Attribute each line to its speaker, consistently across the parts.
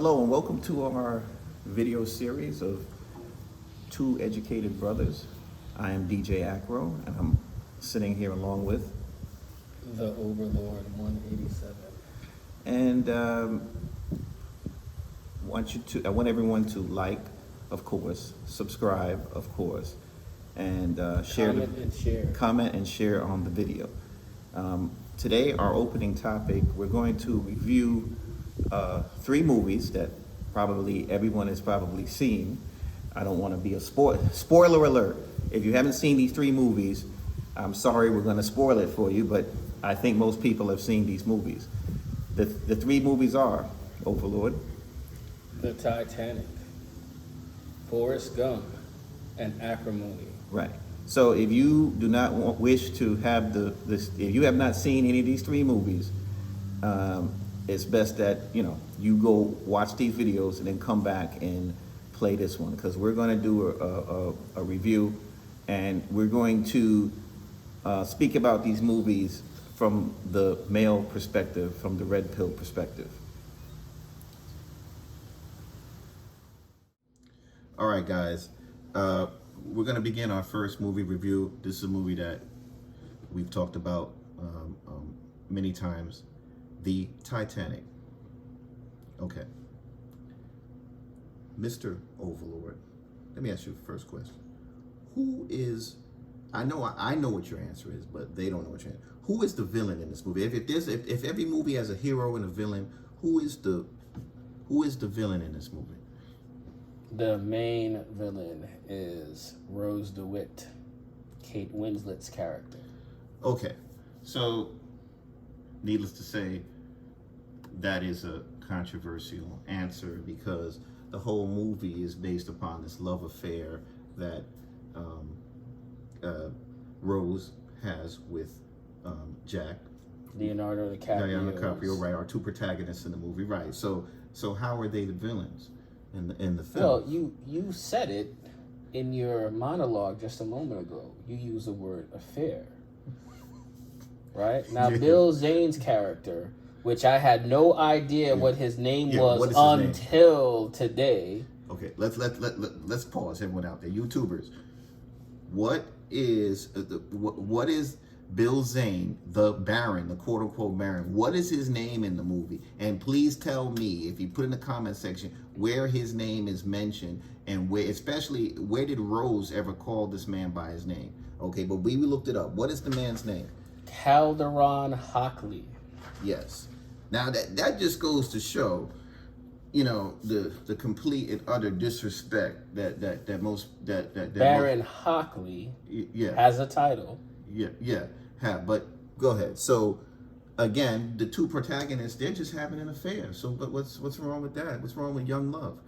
Speaker 1: Hello and welcome to our video series of Two Educated Brothers. I am DeeJayAcro and I'm sitting here along with
Speaker 2: The Overlord 187.
Speaker 1: and I want everyone to like, of course, subscribe, of course, and comment and share on the video. Today, our opening topic, we're going to review 3 movies that probably everyone has probably seen. I don't want to be a spoiler alert. If you haven't seen these 3 movies, I'm sorry we're going to spoil it for you, but I think most people have seen these movies. The 3 movies are Overlord,
Speaker 2: The Titanic, Forrest Gump, and Acrimony.
Speaker 1: right. So if you do not wish to have if you have not seen any of these 3 movies, it's best that you go watch these videos and then come back and play this one, because we're going to do a review and we're going to speak about these movies from the male perspective, from the red pill perspective. All right, guys. We're going to begin our first movie review. This is a movie that we've talked about many times. The Titanic. Okay. Mr. Overlord, let me ask you the first question. I know what your answer is, but they don't know what your answer. Who is the villain in this movie? If every movie has a hero and a villain, who is the villain in this movie?
Speaker 2: The main villain is Rose DeWitt, Kate Winslet's character.
Speaker 1: Okay, so needless to say, that is a controversial answer because the whole movie is based upon this love affair that Rose has with Jack.
Speaker 2: Leonardo DiCaprio.
Speaker 1: Right, our 2 protagonists in the movie, right. So how are they the villains in the film?
Speaker 2: Well, you said it in your monologue just a moment ago. You used the word affair. Right? Now, Bill Zane's character, which I had no idea what his name was until today.
Speaker 1: Okay, let's pause, everyone out there, YouTubers. What is Bill Zane, the Baron, the quote unquote Baron? What is his name in the movie? And please tell me, if you put in the comment section, where his name is mentioned and especially where did Rose ever call this man by his name? Okay, but we looked it up. What is the man's name?
Speaker 2: Calderon Hockley.
Speaker 1: Yes. Now that just goes to show, the complete and utter disrespect that
Speaker 2: Baron Hockley has a title.
Speaker 1: But go ahead. So again, the 2 protagonists, they're just having an affair. So what's wrong with that? What's wrong with young love?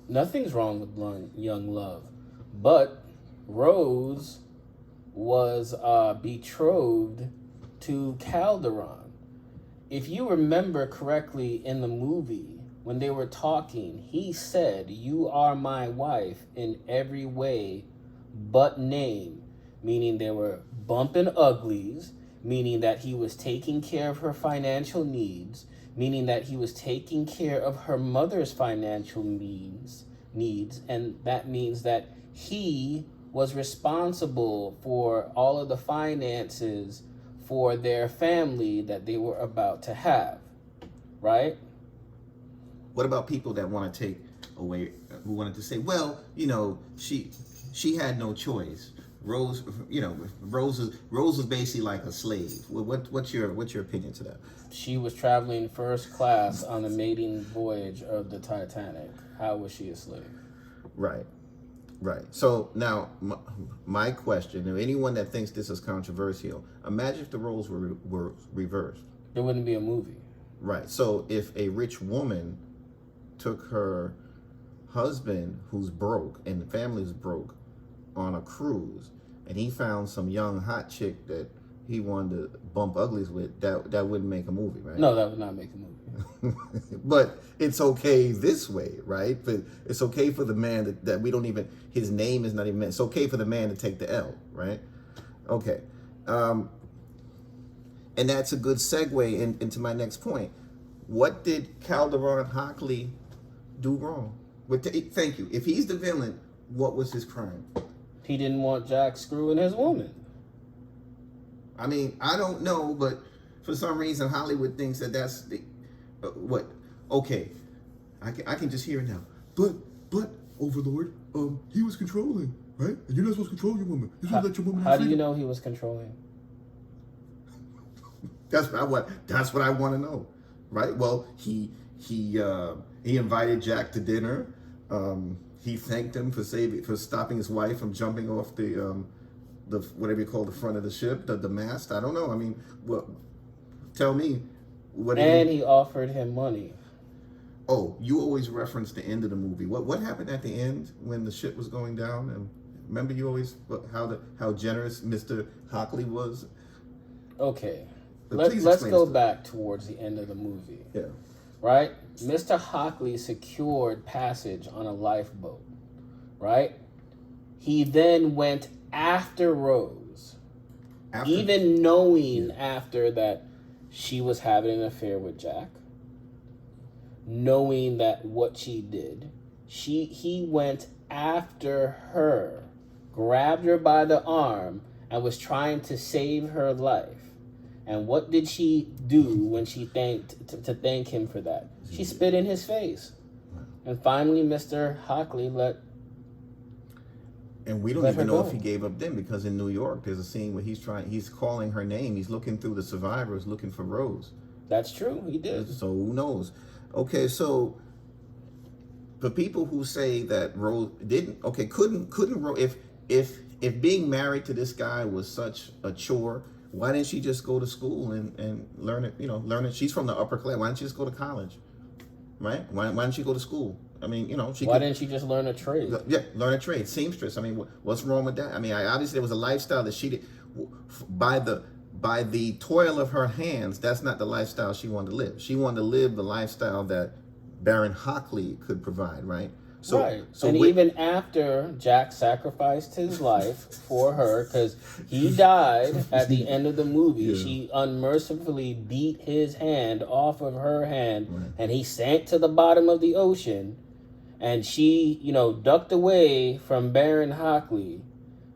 Speaker 2: Nothing's wrong with young love, but Rose was betrothed to Calderon. If you remember correctly in the movie, when they were talking, he said, "You are my wife in every way but name," meaning they were bumping uglies, meaning that he was taking care of her financial needs, meaning that he was taking care of her mother's financial needs, and that means that he was responsible for all of the finances for their family that they were about to have, right?
Speaker 1: What about people that want to take away, who wanted to say, well, she had no choice. Rose was basically like a slave. What's your opinion to that?
Speaker 2: She was traveling first class on the maiden voyage of the Titanic. How was she a slave?
Speaker 1: Right. So now my question, if anyone that thinks this is controversial, imagine if the roles were reversed.
Speaker 2: There wouldn't be a movie.
Speaker 1: Right. So if a rich woman took her husband who's broke and the family's broke on a cruise, and he found some young hot chick that he wanted to bump uglies with, that wouldn't make a movie, right?
Speaker 2: No, that would not make a movie.
Speaker 1: But it's okay this way, right? But it's okay for the man that we don't even, his name is not even, it's okay for the man to take the L, right? Okay. And that's a good segue into my next point. What did Calderon Hockley do wrong? Thank you. If he's the villain, what was his crime?
Speaker 2: He didn't want Jack screwing his woman.
Speaker 1: I mean, I don't know, but for some reason, Hollywood thinks that that's the what? Okay, I can just hear it now. But Overlord, he was controlling, right? And you're not supposed to control your woman. You're supposed to let your woman.
Speaker 2: How do you know he was controlling?
Speaker 1: That's what I want to know, right? Well, he invited Jack to dinner. He thanked him for stopping his wife from jumping off the whatever you call the front of the ship, the mast. I don't know. I mean, what? Tell me. What?
Speaker 2: And he offered him money.
Speaker 1: Oh, you always reference the end of the movie. What happened at the end when the ship was going down? And remember, you always how generous Mr. Hockley was.
Speaker 2: Okay, let's go back towards the end of the movie.
Speaker 1: Yeah. Right?
Speaker 2: Mr. Hockley secured passage on a lifeboat, right? He then went after Rose, even knowing after that she was having an affair with Jack, knowing that what she did, he went after her, grabbed her by the arm, and was trying to save her life. And what did she do when she to thank him for that? She spit in his face. And finally, Mr. Hockley let.
Speaker 1: And we don't even know if he gave up then, because in New York, there's a scene where he's calling her name. He's looking through the survivors, looking for Rose.
Speaker 2: That's true. He did.
Speaker 1: So who knows? Okay, so for people who say that Rose couldn't Rose, if being married to this guy was such a chore, why didn't she just go to school and learn it? Learn it. She's from the upper class. Why didn't she just go to college? Right? Why didn't she go to school? I mean, why
Speaker 2: didn't she just learn a trade?
Speaker 1: Yeah, learn a trade. Seamstress. I mean, what's wrong with that? I mean, obviously there was a lifestyle that she did by the toil of her hands. That's not the lifestyle she wanted to live. She wanted to live the lifestyle that Baron Hockley could provide, right?
Speaker 2: So even after Jack sacrificed his life for her, because he died at the end of the movie, she unmercifully beat his hand off of her hand, and he sank to the bottom of the ocean, and she, ducked away from Baron Hockley.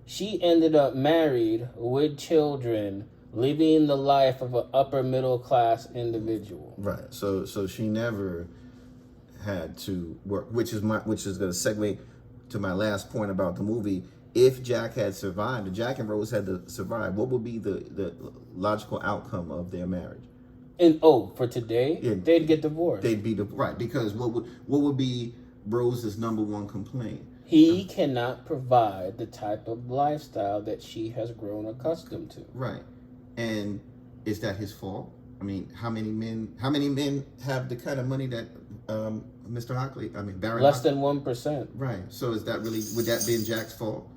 Speaker 2: She ended up married with children, living the life of an upper middle class individual.
Speaker 1: Right. So she never had to work, which is going to segue to my last point about the movie. If Jack had survived, if Jack and Rose had to survive, what would be the logical outcome of their marriage?
Speaker 2: And for today, they'd get divorced.
Speaker 1: They'd be right, because what would be Rose's number one complaint?
Speaker 2: He cannot provide the type of lifestyle that she has grown accustomed to.
Speaker 1: Right. And is that his fault? I mean, how many men have the kind of money that Mr. Hockley, Baron
Speaker 2: less
Speaker 1: Hockley?
Speaker 2: than 1%.
Speaker 1: Right. So would that be Jack's fault?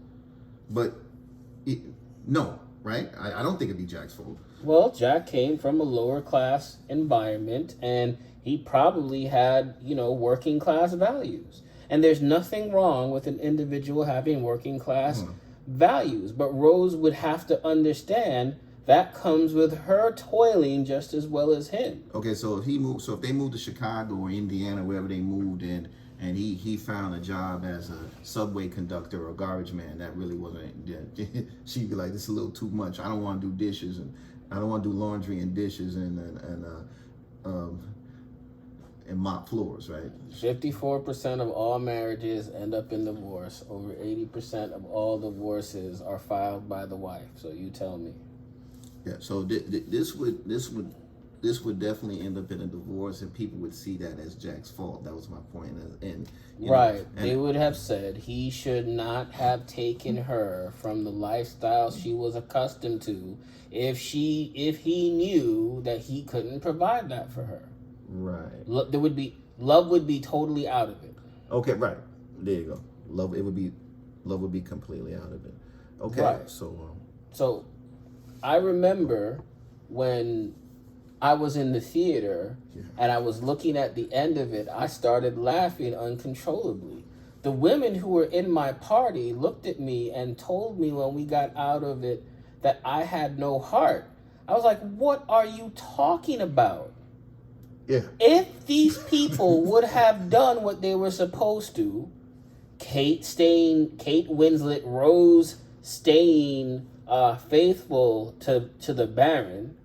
Speaker 1: But no, right? I don't think it'd be Jack's fault.
Speaker 2: Well, Jack came from a lower class environment, and he probably had, working class values. And there's nothing wrong with an individual having working class values. But Rose would have to understand that comes with her toiling just as well as him. Okay, so if they moved to Chicago or Indiana, wherever they moved in, and he found a job as a subway conductor or garbage man, that really wasn't. She'd be like, "This is a little too much. I don't want to do dishes, and I don't want to do laundry and dishes and mop floors." Right. 54% of all marriages end up in divorce. Over 80% of all divorces are filed by the wife. So you tell me.
Speaker 1: Yeah, so this would definitely end up in a divorce, and people would see that as Jack's fault. That was my point. And they would have said he should not have taken her from the lifestyle she was accustomed to if he knew that he couldn't provide that for her. Right. Love would be totally out of it. Okay, right. There you go. Love would be completely out of it. Okay. Right.
Speaker 2: So I remember when I was in the theater and I was looking at the end of it, I started laughing uncontrollably. The women who were in my party looked at me and told me when we got out of it that I had no heart. I was like, "What are you talking about?"
Speaker 1: Yeah.
Speaker 2: If these people would have done what they were supposed to, Kate Winslet, Rose staying faithful to the Baron,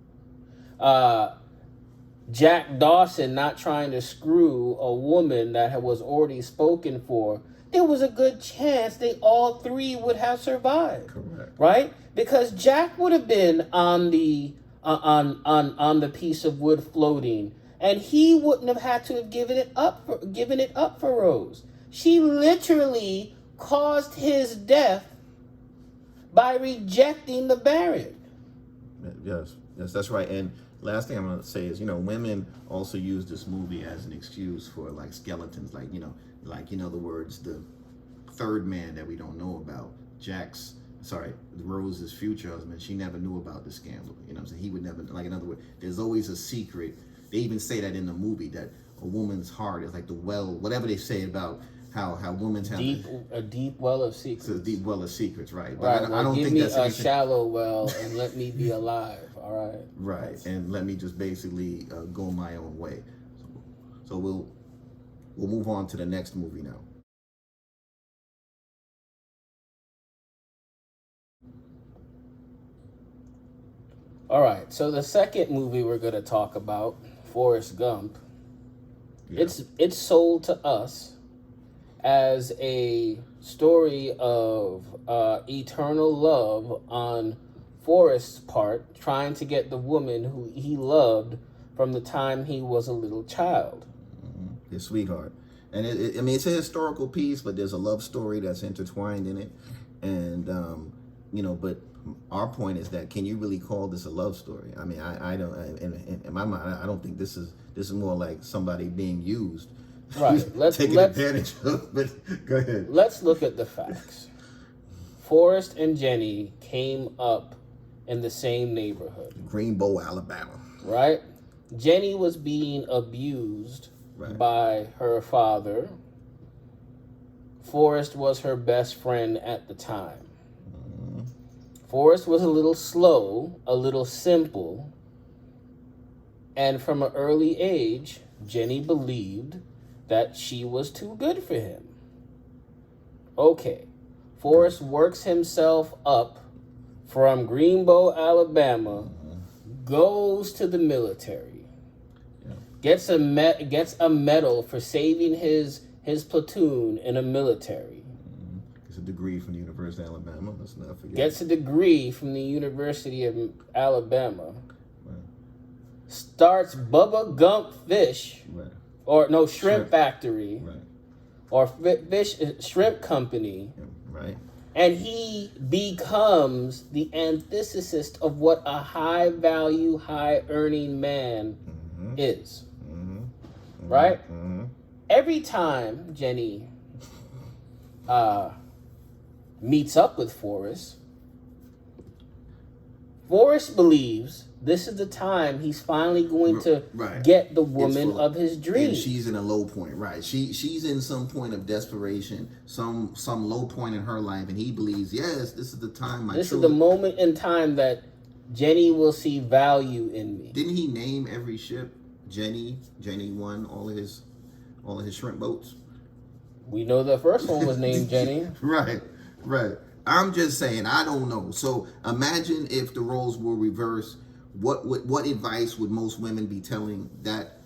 Speaker 2: Jack Dawson not trying to screw a woman that was already spoken for, there was a good chance they all three would have survived.
Speaker 1: Correct.
Speaker 2: Right? Because Jack would have been on the piece of wood floating, and he wouldn't have had to have given it up for Rose. She literally caused his death by rejecting the Baron.
Speaker 1: Yes, that's right. And last thing I'm going to say is, women also use this movie as an excuse for like skeletons, like in other words, the third man that we don't know about, Rose's future husband. She never knew about the scandal. You know what I'm saying? He would never, like, in other words, there's always a secret. They even say that in the movie, that a woman's heart is like the well, whatever they say about how women have
Speaker 2: a deep well of secrets.
Speaker 1: It's a deep well of secrets, right?
Speaker 2: But
Speaker 1: I don't
Speaker 2: give
Speaker 1: think
Speaker 2: me
Speaker 1: that's
Speaker 2: a shallow well and let me be alive. All right.
Speaker 1: Right, and let me just basically go my own way. So we'll move on to the next movie now.
Speaker 2: All right. So the second movie we're going to talk about, Forrest Gump. Yeah. It's sold to us as a story of eternal love on Forrest's part, trying to get the woman who he loved from the time he was a little child.
Speaker 1: Mm-hmm. His sweetheart. And it's a historical piece, but there's a love story that's intertwined in it. And, but our point is that, can you really call this a love story? I mean, I don't, in my mind, I don't think this is more like somebody being used.
Speaker 2: Right. Let's
Speaker 1: advantage of, but go ahead.
Speaker 2: Let's look at the facts. Forrest and Jenny came up in the same neighborhood.
Speaker 1: Greenbow, Alabama.
Speaker 2: Right? Jenny was being abused by her father. Forrest was her best friend at the time. Mm-hmm. Forrest was a little slow, a little simple, and from an early age, Jenny believed that she was too good for him. Okay, Forrest works himself up from Greenbow, Alabama, goes to the military, gets a medal for saving his platoon in a military.
Speaker 1: Gets a degree from the University of Alabama. Let's not forget.
Speaker 2: Gets a degree from the University of Alabama. Right. Starts Bubba Gump Fish. Right. Or no, shrimp factory, right? Or shrimp company,
Speaker 1: right?
Speaker 2: And he becomes the antithesis of what a high-value, high-earning man is, right? Mm-hmm. Every time Jenny meets up with Forrest, Forrest believes this is the time he's finally going to get the woman of his dreams.
Speaker 1: And she's in a low point, right? She's in some point of desperation, some low point in her life, and he believes, yes, this is the time.
Speaker 2: This is the moment in time that Jenny will see value in me.
Speaker 1: Didn't he name every ship Jenny? Jenny 1, all of his shrimp boats.
Speaker 2: We know the first one was named Jenny.
Speaker 1: Right. I'm just saying, I don't know. So imagine if the roles were reversed. What advice would most women be telling that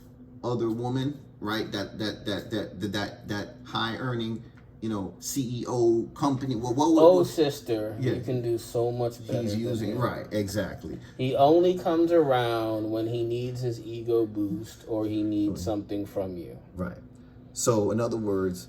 Speaker 1: other woman, right? That high earning, CEO company. What
Speaker 2: sister, you can do so much better.
Speaker 1: He's using right, exactly.
Speaker 2: He only comes around when he needs his ego boost or he needs something from you.
Speaker 1: Right. So in other words,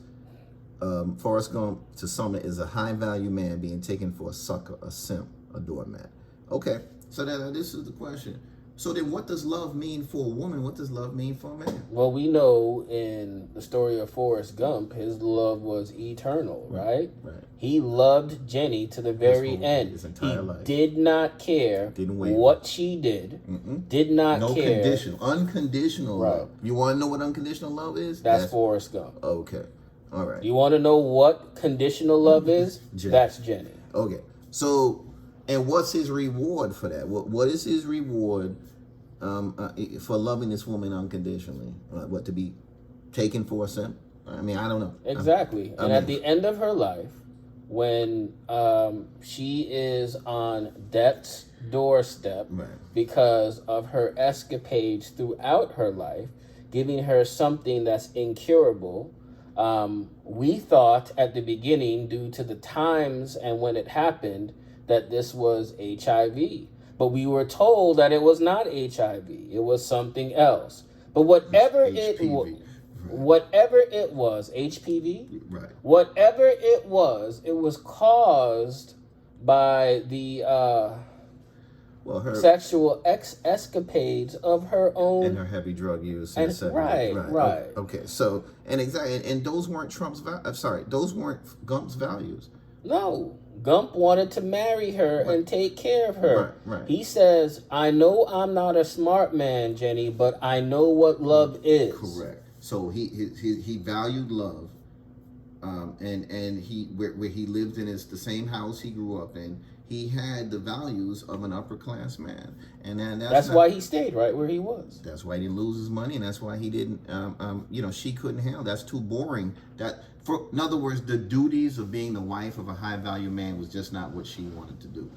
Speaker 1: Forrest Gump, to sum it, is a high value man being taken for a sucker, a simp, a doormat. Okay. So this is the question. So then what does love mean for a woman? What does love mean for a man?
Speaker 2: Well, we know in the story of Forrest Gump, his love was eternal, right? Right. He loved Jenny to the very end. His entire life. Did not care what she did. Mm-mm. Did not care.
Speaker 1: Unconditional love. You want to know what unconditional love is?
Speaker 2: That's Forrest Gump.
Speaker 1: Okay. All right.
Speaker 2: You want to know what conditional love is? That's Jenny.
Speaker 1: Okay. So... and what's his reward for that? What is his reward for loving this woman unconditionally? What, to be taken for a simp? I mean, I don't know.
Speaker 2: Exactly. And at the end of her life, when she is on death's doorstep because of her escapades throughout her life, giving her something that's incurable, we thought at the beginning, due to the times and when it happened, that this was HIV. But we were told that it was not HIV. It was something else. But whatever it was, HPV,
Speaker 1: right?
Speaker 2: Whatever it was caused by the her sexual escapades of her own
Speaker 1: and her heavy drug use.
Speaker 2: And right.
Speaker 1: Okay. So and those weren't those weren't Gump's values.
Speaker 2: No. Gump wanted to marry her and take care of her.
Speaker 1: Right.
Speaker 2: He says, I know I'm not a smart man, Jenny, but I know what love is.
Speaker 1: Correct. So he valued love, and he where he lived in the same house he grew up in. He had the values of an upper class man, and then that's
Speaker 2: why he stayed right where he was.
Speaker 1: That's why he didn't lose his money, and that's why he didn't. She couldn't handle. That's too boring. In other words, the duties of being the wife of a high value man was just not what she wanted to do.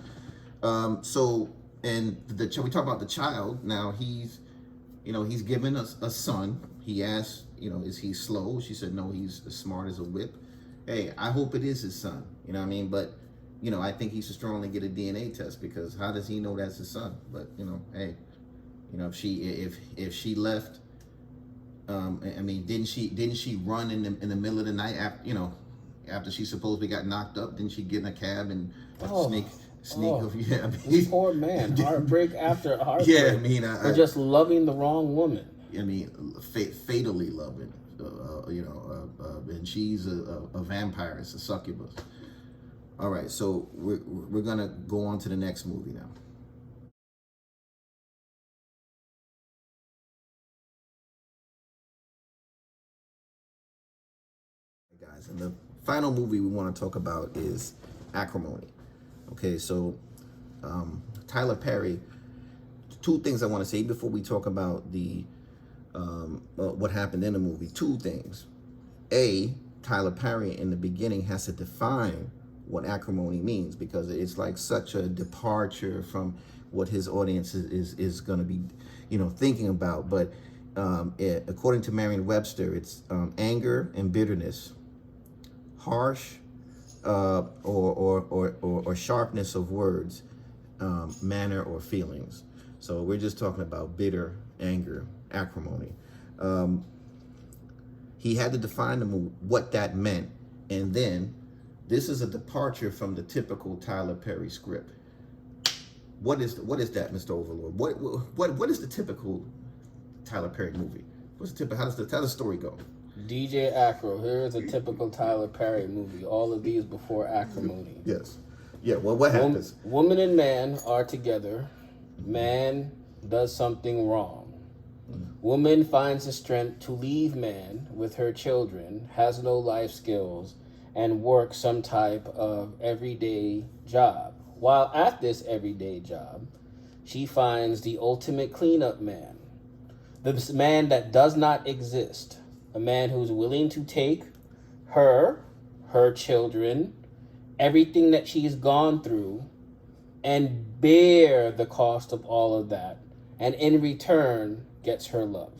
Speaker 1: We talk about the child. Now he's given us a son. He asked, is he slow? She said, no, he's as smart as a whip. Hey, I hope it is his son. You know what I mean? But, I think he should strongly get a DNA test, because how does he know that's his son? But, hey, if she left, didn't she run in the middle of the night after she supposedly got knocked up? Didn't she get in a cab and sneak? Yeah,
Speaker 2: this poor man, heartbreak after heartbreak.
Speaker 1: Yeah,
Speaker 2: for just loving the wrong woman.
Speaker 1: Fatally loving, and she's a vampire, it's a succubus. All right, so we're gonna go on to the next movie now. Guys, and the final movie we want to talk about is Acrimony. Okay, so Tyler Perry. Two things I want to say before we talk about the what happened in the movie. Two things. A, Tyler Perry in the beginning has to define what acrimony means, because it's like such a departure from what his audience is going to be, thinking about. But according to Merriam-Webster, it's anger and bitterness, harsh or sharpness of words, manner or feelings. So we're just talking about bitter, anger, acrimony. He had to define what that meant, and then this is a departure from the typical Tyler Perry script. What is that, Mr. Overlord? What is the typical Tyler Perry movie? What's the typical? How does the story go?
Speaker 2: DeeJayAcro. Here is a typical Tyler Perry movie. All of these before Acrimony.
Speaker 1: Yes. Yeah. Well, what happens?
Speaker 2: Woman and man are together. Man does something wrong. Woman finds the strength to leave man with her children, has no life skills, and work some type of everyday job. While at this everyday job, she finds the ultimate cleanup man. This man that does not exist. A man who's willing to take her children, everything that she's gone through, and bear the cost of all of that. And in return, gets her love.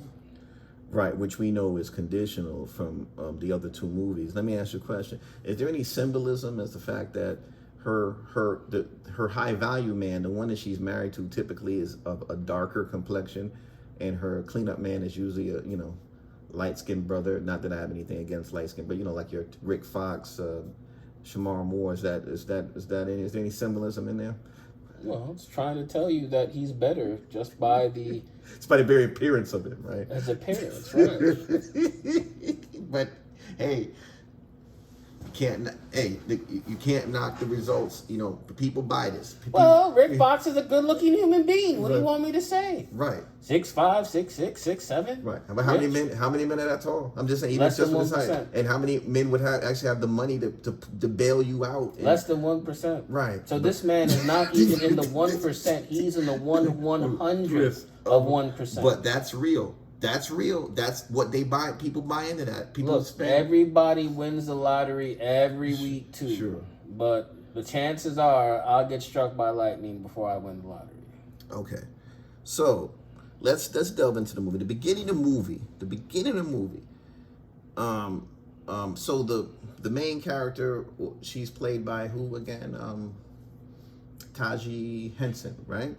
Speaker 1: Right, which we know is conditional from the other two movies. Let me ask you a question. Is there any symbolism as the fact that her high value man, the one that she's married to, typically is of a darker complexion, and her cleanup man is usually a light-skinned brother? Not that I have anything against light-skinned, but like your Rick Fox, Shamar Moore. Is there any symbolism in there?
Speaker 2: Well, it's trying to tell you that he's better just by the...
Speaker 1: It's by the very appearance of it, right?
Speaker 2: His appearance, right.
Speaker 1: But, hey,
Speaker 3: can't. Hey, you can't knock the results. You know, people buy this. People,
Speaker 2: Well, Rick Fox is a good-looking human being. What do you
Speaker 3: Right.
Speaker 2: want me to say?
Speaker 3: Right.
Speaker 2: 6'5", 6'6", 6'7".
Speaker 3: Right. But how many men? How many men are that tall? I'm just saying, even
Speaker 2: Less
Speaker 3: just
Speaker 2: than
Speaker 3: for this height.
Speaker 2: 1%.
Speaker 3: And how many men would actually have the money to bail you out? And,
Speaker 2: Less than 1%.
Speaker 3: Right.
Speaker 2: So this man is not even in the 1%. He's in the 1/100th of 1%.
Speaker 3: But that's real. That's real. That's what they buy. People buy into that. People
Speaker 2: Look,
Speaker 3: spend.
Speaker 2: everybody wins the lottery every week too.
Speaker 3: Sure.
Speaker 2: But the chances are I'll get struck by lightning before I win the lottery.
Speaker 3: Okay. So let's delve into the movie. The beginning of the movie. So the main character, she's played by who again? Taji Henson, right?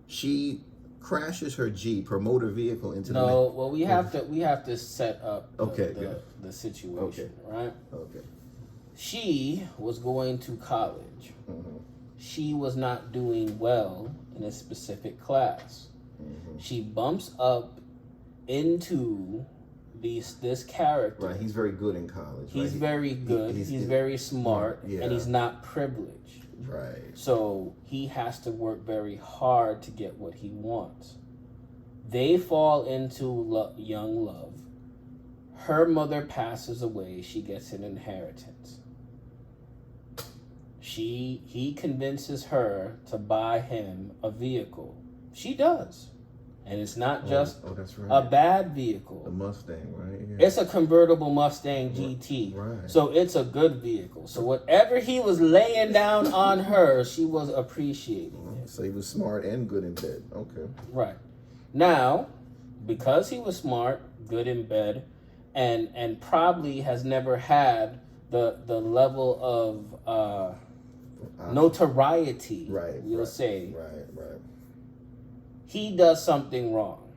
Speaker 3: She crashes her Jeep, her motor vehicle into
Speaker 2: Well, we have to set up the situation, right?
Speaker 3: Okay.
Speaker 2: She was going to college.
Speaker 3: Mm-hmm.
Speaker 2: She was not doing well in a specific class.
Speaker 3: Mm-hmm.
Speaker 2: She bumps up into this character.
Speaker 3: Right, he's very good in college.
Speaker 2: He's
Speaker 3: right?
Speaker 2: very good. He's very smart,
Speaker 3: yeah.
Speaker 2: and he's not privileged.
Speaker 3: Right.
Speaker 2: So he has to work very hard to get what he wants. They fall into young love. Her mother passes away. She gets an inheritance. He convinces her to buy him a vehicle. She does. And it's not just
Speaker 3: that's right.
Speaker 2: a bad vehicle.
Speaker 3: The Mustang, right? Yeah.
Speaker 2: It's a convertible Mustang GT.
Speaker 3: Right.
Speaker 2: So it's a good vehicle. So whatever he was laying down on her, she was appreciating it.
Speaker 3: So he was smart and good in bed. Okay.
Speaker 2: Right. Now, because he was smart, good in bed, and probably has never had the level of notoriety, we'll say.
Speaker 3: Right.
Speaker 2: He does something wrong.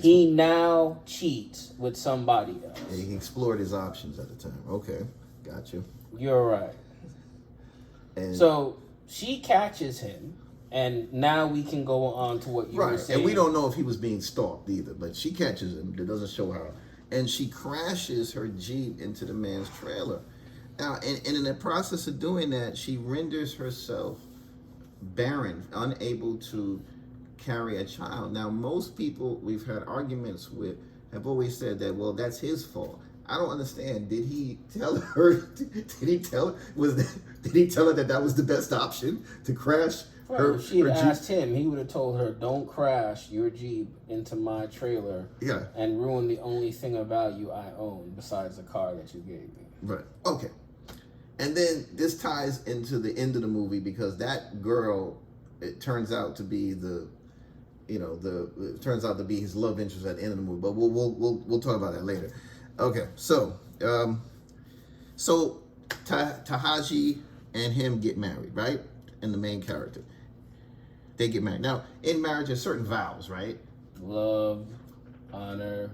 Speaker 2: He now cheats with somebody else.
Speaker 3: He explored his options at the time. Okay, got you.
Speaker 2: You're right.
Speaker 3: And
Speaker 2: so she catches him, and now we can go on to what you were saying.
Speaker 3: And we don't know if he was being stalked either, but she catches him. It doesn't show how. And she crashes her Jeep into the man's trailer. Now, and in the process of doing that, she renders herself barren, unable to carry a child. Now, most people we've had arguments with have always said that, well, that's his fault. I don't understand. Did he tell her? Did he tell her that was the best option to crash her?
Speaker 2: If she'd
Speaker 3: her
Speaker 2: asked
Speaker 3: Jeep?
Speaker 2: him, he would have told her, "Don't crash your Jeep into my trailer, and ruin the only thing of value I own besides the car that you gave me."
Speaker 3: Right. Okay. And then this ties into the end of the movie because that girl, it turns out to be it turns out to be his love interest at the end of the movie. But we'll talk about that later. Okay. So Tahaji and him get married, right? And the main character, they get married. Now, in marriage, there's certain vows, right?
Speaker 2: Love, honor,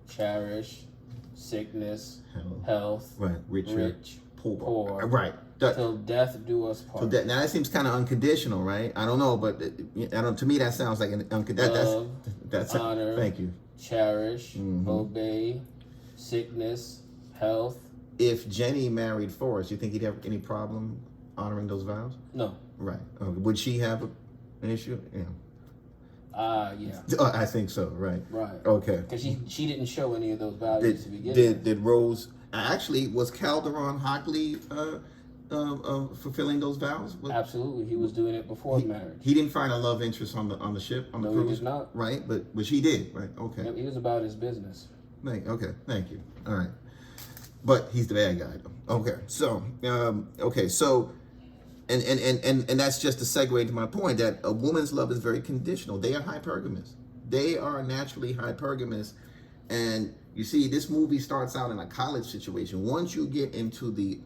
Speaker 2: cherish, sickness, health,
Speaker 3: right? Rich, poor. Right.
Speaker 2: Till death do us part.
Speaker 3: Now that seems kind of unconditional, right? I don't know, but to me that sounds like an unconditional. That's
Speaker 2: honor.
Speaker 3: Thank you.
Speaker 2: Cherish, obey, sickness, health.
Speaker 3: If Jenny married Forrest, you think he'd have any problem honoring those vows?
Speaker 2: No.
Speaker 3: Right. Would she have an issue? Yeah.
Speaker 2: Yeah.
Speaker 3: I think so. Right.
Speaker 2: Right.
Speaker 3: Okay.
Speaker 2: Because she didn't show any of those values to begin with.
Speaker 3: Did Rose actually was Calderon Hockley fulfilling those vows?
Speaker 2: Absolutely, he was doing it before marriage.
Speaker 3: He didn't find a love interest on the ship on the cruise.
Speaker 2: He did not.
Speaker 3: Right, but she did. Right. Okay.
Speaker 2: Yep, he was about his business.
Speaker 3: Okay. Thank you. All right. But he's the bad guy, though. Okay. So and that's just a segue into my point that a woman's love is very conditional. They are hypergamous. They are naturally hypergamous. And you see, this movie starts out in a college situation. Once you get into the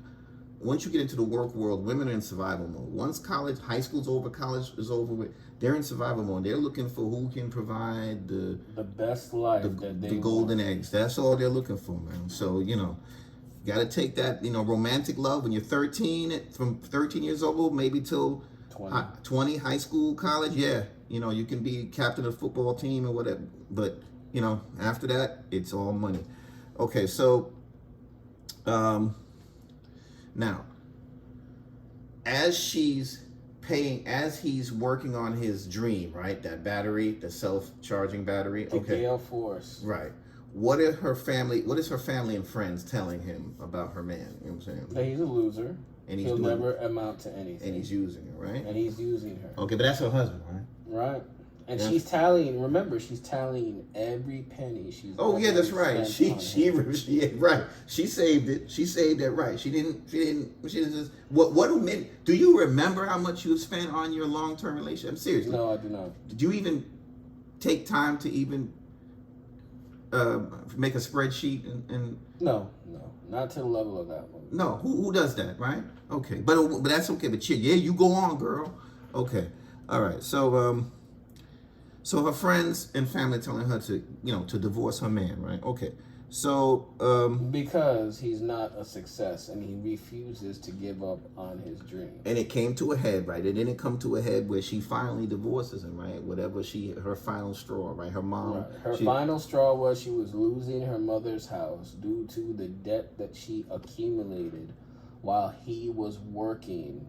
Speaker 3: work world, women are in survival mode. Once high school's over, college is over with, they're in survival mode. They're looking for who can provide the
Speaker 2: best life
Speaker 3: the golden eggs. That's all they're looking for, man. So, got to take that, romantic love when you're 13, from 13 years old, maybe till 20, high school, college. Yeah, you can be captain of the football team or whatever. But, after that, it's all money. Okay, so Now, as she's paying, as he's working on his dream, right? That battery, the self-charging battery.
Speaker 2: The Gale Force.
Speaker 3: Right. What is her family and friends telling him about her man? You know what I'm saying?
Speaker 2: That he's a loser.
Speaker 3: And
Speaker 2: he'll never amount to anything.
Speaker 3: And he's using her, right?
Speaker 2: And he's using her.
Speaker 3: Okay, but that's her husband, right?
Speaker 2: Right. And she's tallying. Remember, she's tallying every penny she's.
Speaker 3: Oh yeah, that's right. She right. She saved it. She saved it right. She didn't just. What do you remember how much you spent on your long-term relationship? Seriously.
Speaker 2: No, I do not.
Speaker 3: Did you even take time to even make a spreadsheet and?
Speaker 2: No, not to the level of that one.
Speaker 3: No, who does that, right? Okay, but that's okay. But yeah, you go on, girl. Okay, all right. So her friends and family telling her to divorce her man, right? Okay, so
Speaker 2: because he's not a success and he refuses to give up on his dream.
Speaker 3: And it came to a head, right? It didn't come to a head where she finally divorces him, right? Whatever her final straw, right? Her mom.
Speaker 2: Right. Her final straw was she was losing her mother's house due to the debt that she accumulated while he was working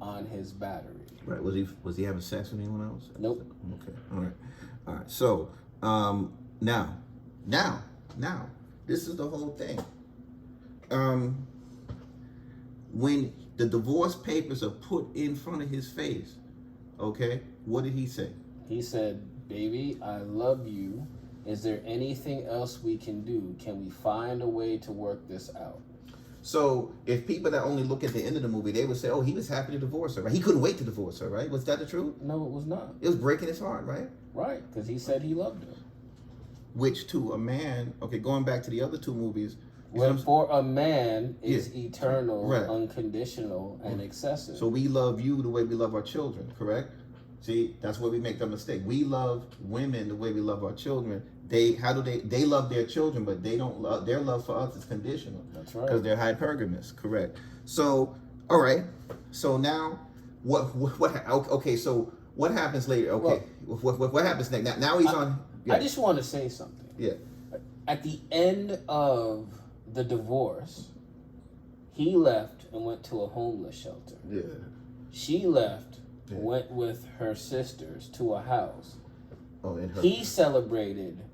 Speaker 2: on his battery.
Speaker 3: Right. Was he having sex with anyone else?
Speaker 2: Nope.
Speaker 3: Okay. All right. So now, this is the whole thing. When the divorce papers are put in front of his face, okay, what did he say?
Speaker 2: He said, "Baby, I love you. Is there anything else we can do? Can we find a way to work this out?"
Speaker 3: So if people that only look at the end of the movie, they would say, "Oh, he was happy to divorce her, right? He couldn't wait to divorce her, right? Was that the truth?"
Speaker 2: No, it was not.
Speaker 3: It was breaking his heart, right?
Speaker 2: Right, because he said he loved her.
Speaker 3: Which to a man, okay, going back to the other two movies.
Speaker 2: Well, for a man, is eternal,
Speaker 3: right,
Speaker 2: unconditional, and excessive.
Speaker 3: So we love you the way we love our children, correct? See, that's where we make the mistake. We love women the way we love our children. They love their children, but they don't love, their love for us is conditional.
Speaker 2: That's right.
Speaker 3: Because they're hypergamous, correct? So, all right. So now, okay, so what happens later? Okay, well, what happens next? Now he's on. Yeah.
Speaker 2: I just want to say something.
Speaker 3: Yeah.
Speaker 2: At the end of the divorce, he left and went to a homeless shelter.
Speaker 3: Yeah.
Speaker 2: She left, went with her sisters to a house.
Speaker 3: Oh, and
Speaker 2: he celebrated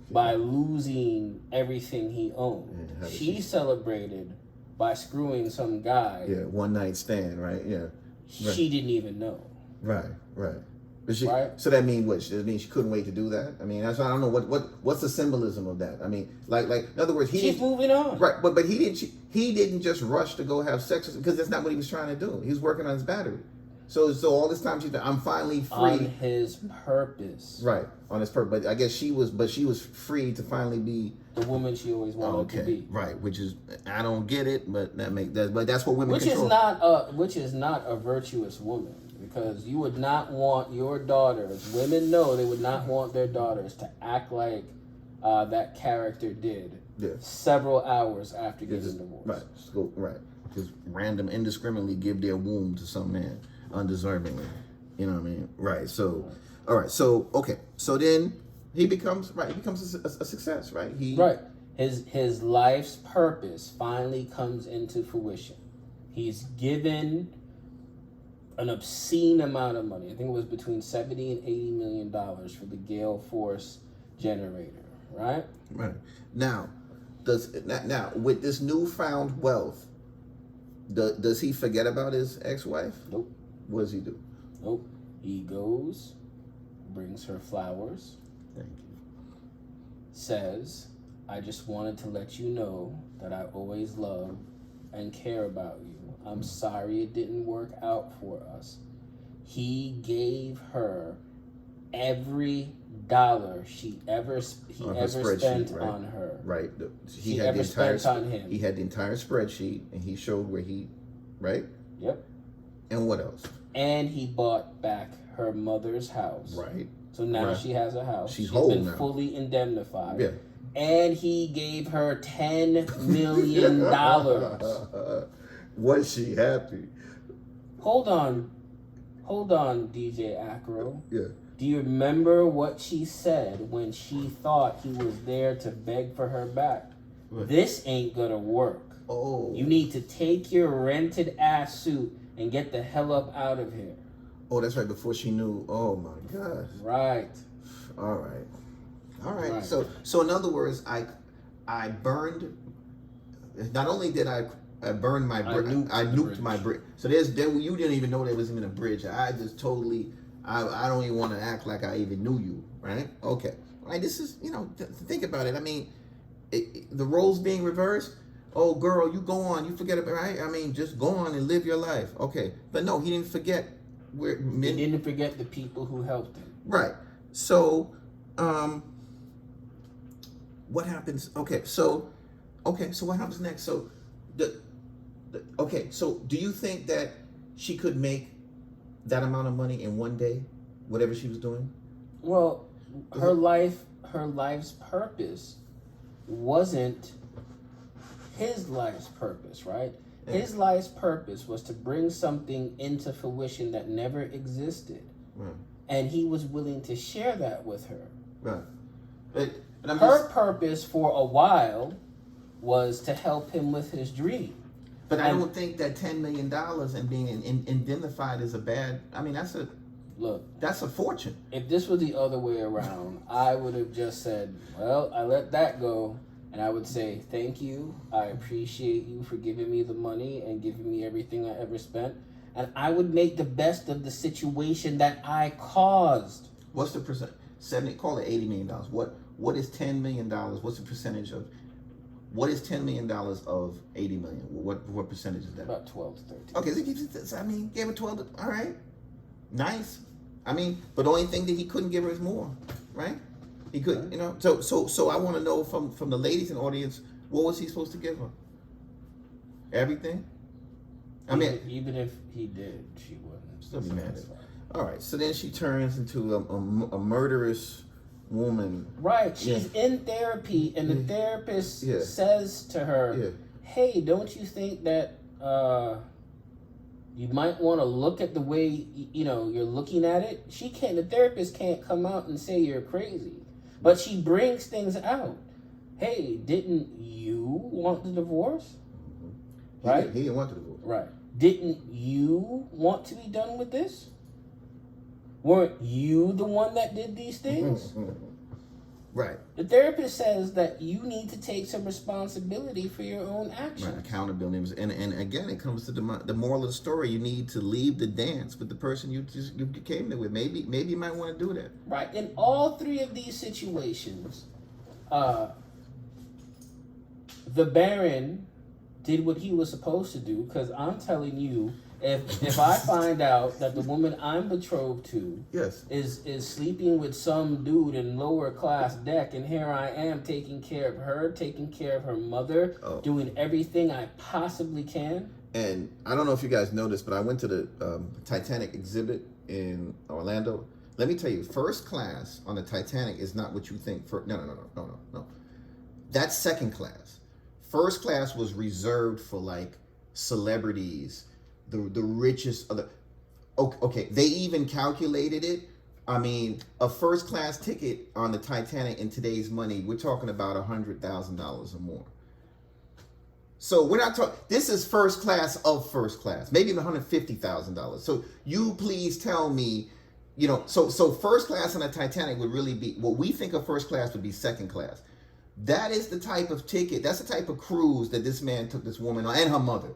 Speaker 2: by losing everything he owned. She celebrated by screwing some guy.
Speaker 3: Yeah, one night stand, right? Yeah.
Speaker 2: She didn't even know.
Speaker 3: Right. But
Speaker 2: right.
Speaker 3: So that means what? That means she couldn't wait to do that. I mean, that's, I don't know what's the symbolism of that. I mean, like in other words,
Speaker 2: she's moving on.
Speaker 3: Right, but he didn't just rush to go have sex because that's not what he was trying to do. He was working on his battery. So all this time I'm finally free.
Speaker 2: On his purpose.
Speaker 3: Right, on his purpose. But I guess she was free to finally be
Speaker 2: the woman she always wanted to be.
Speaker 3: Right, which is, I don't get it, but that's what women
Speaker 2: which
Speaker 3: control.
Speaker 2: Which is not a virtuous woman, because you would not want your daughters, women know they would not want their daughters to act like that character did several hours after getting divorced.
Speaker 3: Right, so, right. Just indiscriminately give their womb to some man. Undeservingly, you know what I mean? Right. So, all right. So, okay. So then he becomes a success, right?
Speaker 2: His life's purpose finally comes into fruition. He's given an obscene amount of money. I think it was between $70 and $80 million for the Gale Force generator. Right.
Speaker 3: Right. Now, with this newfound wealth, does he forget about his ex-wife?
Speaker 2: Nope.
Speaker 3: What does he do?
Speaker 2: Nope. He goes, brings her flowers.
Speaker 3: Thank you.
Speaker 2: Says, "I just wanted to let you know that I always love and care about you. I'm sorry it didn't work out for us." He gave her every dollar he ever spent on her.
Speaker 3: Right.
Speaker 2: He ever spent on him.
Speaker 3: He had the entire spreadsheet, and he showed where he, right?
Speaker 2: Yep.
Speaker 3: And what else?
Speaker 2: And he bought back her mother's house.
Speaker 3: Right.
Speaker 2: So now she has a house.
Speaker 3: She's whole
Speaker 2: been
Speaker 3: now.
Speaker 2: Fully indemnified.
Speaker 3: Yeah.
Speaker 2: And he gave her $10 million.
Speaker 3: Was she happy?
Speaker 2: Hold on, DeeJayAcro.
Speaker 3: Yeah.
Speaker 2: Do you remember what she said when she thought he was there to beg for her back?
Speaker 3: What?
Speaker 2: This ain't gonna work.
Speaker 3: Oh.
Speaker 2: You need to take your rented ass suit and get the hell up out of here.
Speaker 3: Oh, that's right. Before she knew. Oh my gosh.
Speaker 2: Right.
Speaker 3: All right. All right.
Speaker 2: Right.
Speaker 3: So in other words, I burned. Not only did I burned my bridge, I nuked my bridge. So you didn't even know there was even a bridge. I just totally. I don't even want to act like I even knew you. Right. Okay. All right. This is think about it. I mean, the roles being reversed. Oh, girl, you go on. You forget about it, right? I mean, just go on and live your life. Okay. But no, he didn't forget.
Speaker 2: He didn't forget the people who helped him.
Speaker 3: Right. So, what happens? Okay. So what happens next? So, so do you think that she could make that amount of money in one day, whatever she was doing?
Speaker 2: Well, her life's purpose wasn't his life's purpose, right? Yeah. His life's purpose was to bring something into fruition that never existed. Right. And he was willing to share that with her.
Speaker 3: Right.
Speaker 2: Her purpose for a while was to help him with his dream.
Speaker 3: But I don't think that $10 million and being indemnified is a bad. I mean, that's a fortune.
Speaker 2: If this was the other way around, I would have just said, well, I let that go. And I would say, thank you. I appreciate you for giving me the money and giving me everything I ever spent. And I would make the best of the situation that I caused.
Speaker 3: What's the percent? Call it $80 million. What is $10 million? What's the percentage of? What is $10 million of $80 million? What percentage is that?
Speaker 2: About 12 to 13.
Speaker 3: Okay, so he gives it. I mean, gave it 12. All right, nice. I mean, but the only thing that he couldn't give her is more, right? He could, So I want to know from the ladies in the audience, what was he supposed to give her? Everything. I mean,
Speaker 2: even if he did, she wouldn't
Speaker 3: still be mad at her. All right. So then she turns into a murderous woman.
Speaker 2: Right. She's in therapy, and the therapist says to her, "Hey, don't you think that you might want to look at the way you're looking at it?" The therapist can't come out and say you're crazy. But she brings things out. Hey, didn't you want the divorce? Right?
Speaker 3: He didn't want the divorce.
Speaker 2: Right. Didn't you want to be done with this? Weren't you the one that did these things?
Speaker 3: Right.
Speaker 2: The therapist says that you need to take some responsibility for your own actions. Right.
Speaker 3: Accountability. And again, it comes to the moral of the story. You need to leave the dance with the person you came there with. Maybe you might want to do that.
Speaker 2: Right. In all three of these situations, the Baron did what he was supposed to do, because I'm telling you, if I find out that the woman I'm betrothed to is sleeping with some dude in lower class deck, and here I am taking care of her, taking care of her mother, doing everything I possibly can.
Speaker 3: And I don't know if you guys know this, but I went to the Titanic exhibit in Orlando. Let me tell you, first class on the Titanic is not what you think. No. That's second class. First class was reserved for like celebrities, the richest of the. Okay, they even calculated it. I mean, a first class ticket on the Titanic in today's money, we're talking about $100,000 or more. So we're not talking. This is first class of first class, maybe even $150,000. So you please tell me, So first class on the Titanic would really be what we think of first class would be second class. That is the type of ticket. That's the type of cruise that this man took this woman on and her mother.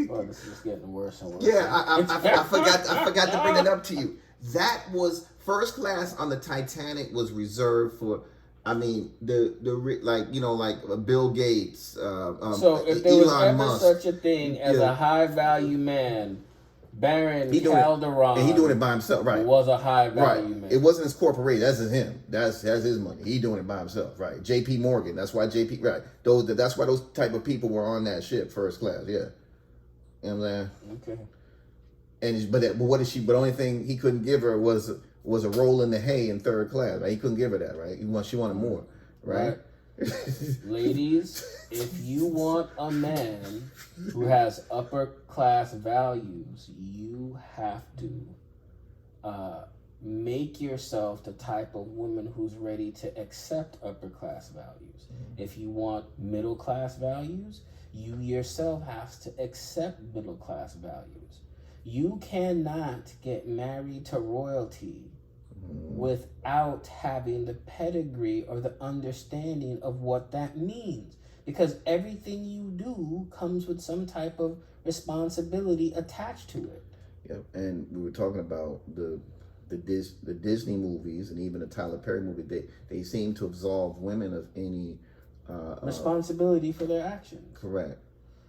Speaker 2: Oh, this is getting worse and worse.
Speaker 3: Yeah, I forgot to bring it up to you. That was first class on the Titanic was reserved for. I mean, like Bill Gates.
Speaker 2: So if there
Speaker 3: Elon
Speaker 2: was ever
Speaker 3: Musk,
Speaker 2: such a thing as a high value man, Baron Calderon,
Speaker 3: and he doing it by himself, right?
Speaker 2: Was a high value man.
Speaker 3: It wasn't his corporation. That's him. That's his money. He doing it by himself, right? J.P. Morgan. That's why J.P. Right. That's why those type of people were on that ship, first class. Yeah. You know what I'm saying?
Speaker 2: Okay.
Speaker 3: And but what is she? But the only thing he couldn't give her was a roll in the hay in third class. Right? He couldn't give her that. Right? She wanted more. Right.
Speaker 2: Ladies, if you want a man who has upper class values, you have to make yourself the type of woman who's ready to accept upper class values. If you want middle class values, you yourself have to accept middle class values. You cannot get married to royalty without having the pedigree or the understanding of what that means, because everything you do comes with some type of responsibility attached to it.
Speaker 3: Yep. And we were talking about the Disney movies and even the Tyler Perry movie. They seem to absolve women of any
Speaker 2: responsibility for their actions.
Speaker 3: Correct.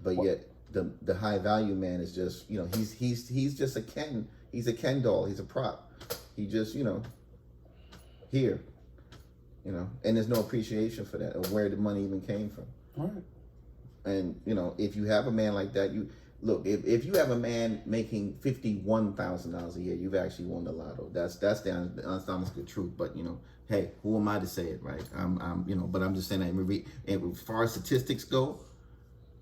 Speaker 3: But yet the high value man is just, he's just a Ken. He's a Ken doll. He's a prop. He just, here, and there's no appreciation for that or where the money even came from.
Speaker 2: Right.
Speaker 3: And, if you have a man like that, look, if you have a man making $51,000 a year, you've actually won the lotto. That's the honest truth. But, hey, who am I to say it, right? But I'm just saying that as far as statistics go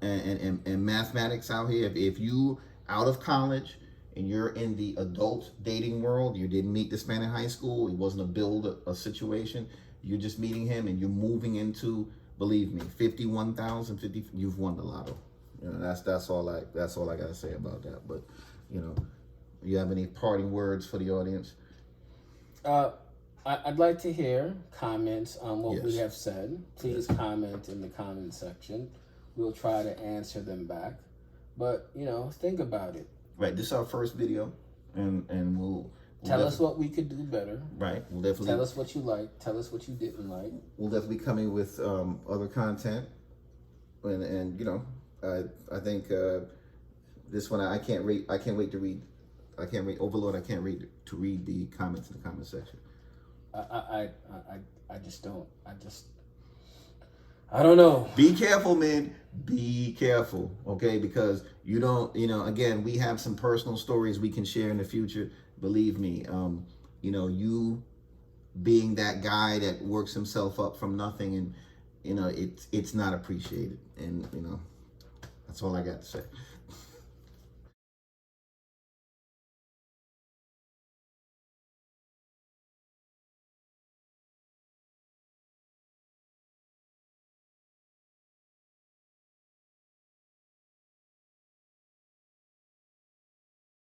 Speaker 3: and mathematics out here, if you out of college and you're in the adult dating world, you didn't meet this man in high school, it wasn't a situation, you're just meeting him and you're moving into, believe me, 51,000, you've won the lotto. That's all I gotta say about that. But you have any parting words for the audience?
Speaker 2: I'd like to hear comments on what we
Speaker 3: Yes.
Speaker 2: have said. Please comment in the comment section. We'll try to answer them back. But think about it.
Speaker 3: Right, this is our first video, and we'll
Speaker 2: tell us what we could do better.
Speaker 3: Right, we'll definitely
Speaker 2: tell us what you like. Tell us what you didn't like.
Speaker 3: We'll definitely be coming with other content, and I think this one I can't wait to read. Overlord. I can't read the comments in the comment section.
Speaker 2: I don't know.
Speaker 3: Be careful, man. Be careful, okay? Because you don't, again, we have some personal stories we can share in the future. Believe me, you being that guy that works himself up from nothing, and it's not appreciated, and that's all I got to say.